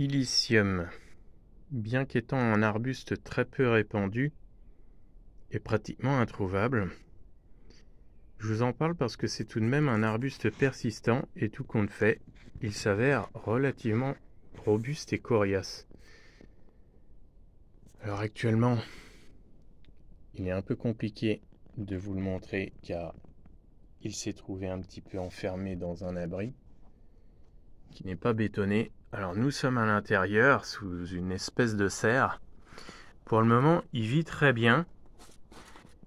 Illicium, bien qu'étant un arbuste très peu répandu, est pratiquement introuvable. Je vous en parle parce que c'est tout de même un arbuste persistant et tout compte fait, il s'avère relativement robuste et coriace. Alors actuellement, il est un peu compliqué de vous le montrer car il s'est trouvé un petit peu enfermé dans un abri qui n'est pas bétonné. Alors nous sommes à l'intérieur sous une espèce de serre. Pour le moment, il vit très bien.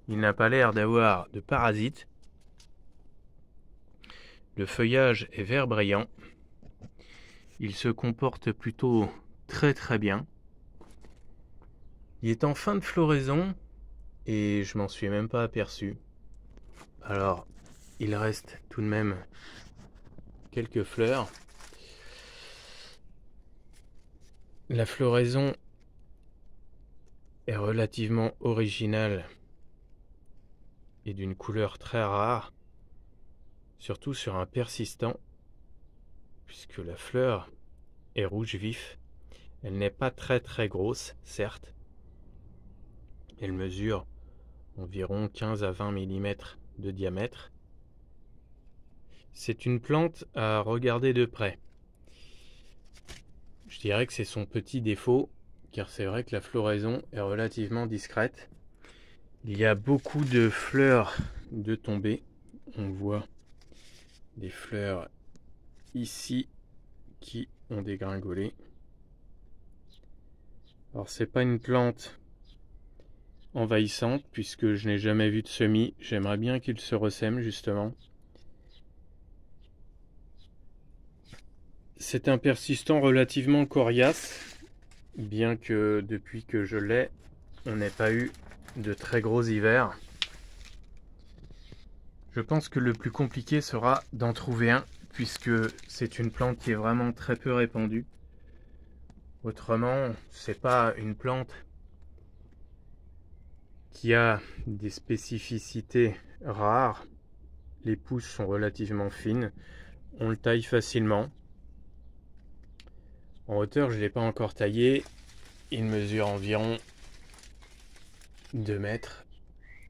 Il n'a pas l'air d'avoir de parasites. Le feuillage est vert brillant. Il se comporte plutôt très bien. Il est en fin de floraison et je m'en suis même pas aperçu. Alors, il reste tout de même quelques fleurs. La floraison est relativement originale et d'une couleur très rare, surtout sur un persistant, puisque la fleur est rouge vif. Elle n'est pas très grosse, certes. Elle mesure environ 15 à 20 mm de diamètre. C'est une plante à regarder de près. Je dirais que c'est son petit défaut, car c'est vrai que la floraison est relativement discrète. Il y a beaucoup de fleurs de tombée. On voit des fleurs ici qui ont dégringolé. Alors c'est pas une plante envahissante puisque je n'ai jamais vu de semis. J'aimerais bien qu'il se ressème justement. C'est un persistant relativement coriace, bien que depuis que je l'ai, on n'ait pas eu de très gros hivers. Je pense que le plus compliqué sera d'en trouver un, puisque c'est une plante qui est vraiment très peu répandue. Autrement, c'est pas une plante qui a des spécificités rares. Les pousses sont relativement fines, on le taille facilement. En hauteur, je ne l'ai pas encore taillé. Il mesure environ 2 mètres,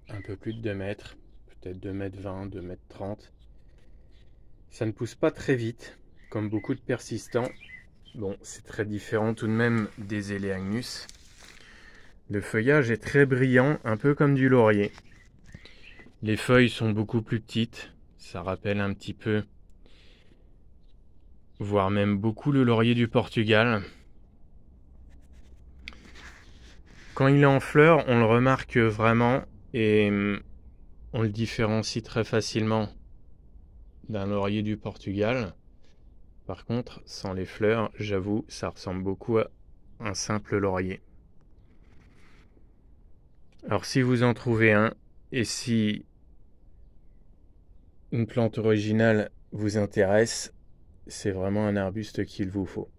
un peu plus de 2 mètres, peut-être 2,20 m, 2,30 m. Ça ne pousse pas très vite, comme beaucoup de persistants. Bon, c'est très différent tout de même des Eleagnus. Le feuillage est très brillant, un peu comme du laurier. Les feuilles sont beaucoup plus petites, ça rappelle un petit peu, voire même beaucoup le laurier du Portugal. Quand il est en fleurs, on le remarque vraiment et on le différencie très facilement d'un laurier du Portugal. Par contre, sans les fleurs, j'avoue, ça ressemble beaucoup à un simple laurier. Alors si vous en trouvez un, et si une plante originale vous intéresse, c'est vraiment un arbuste qu'il vous faut.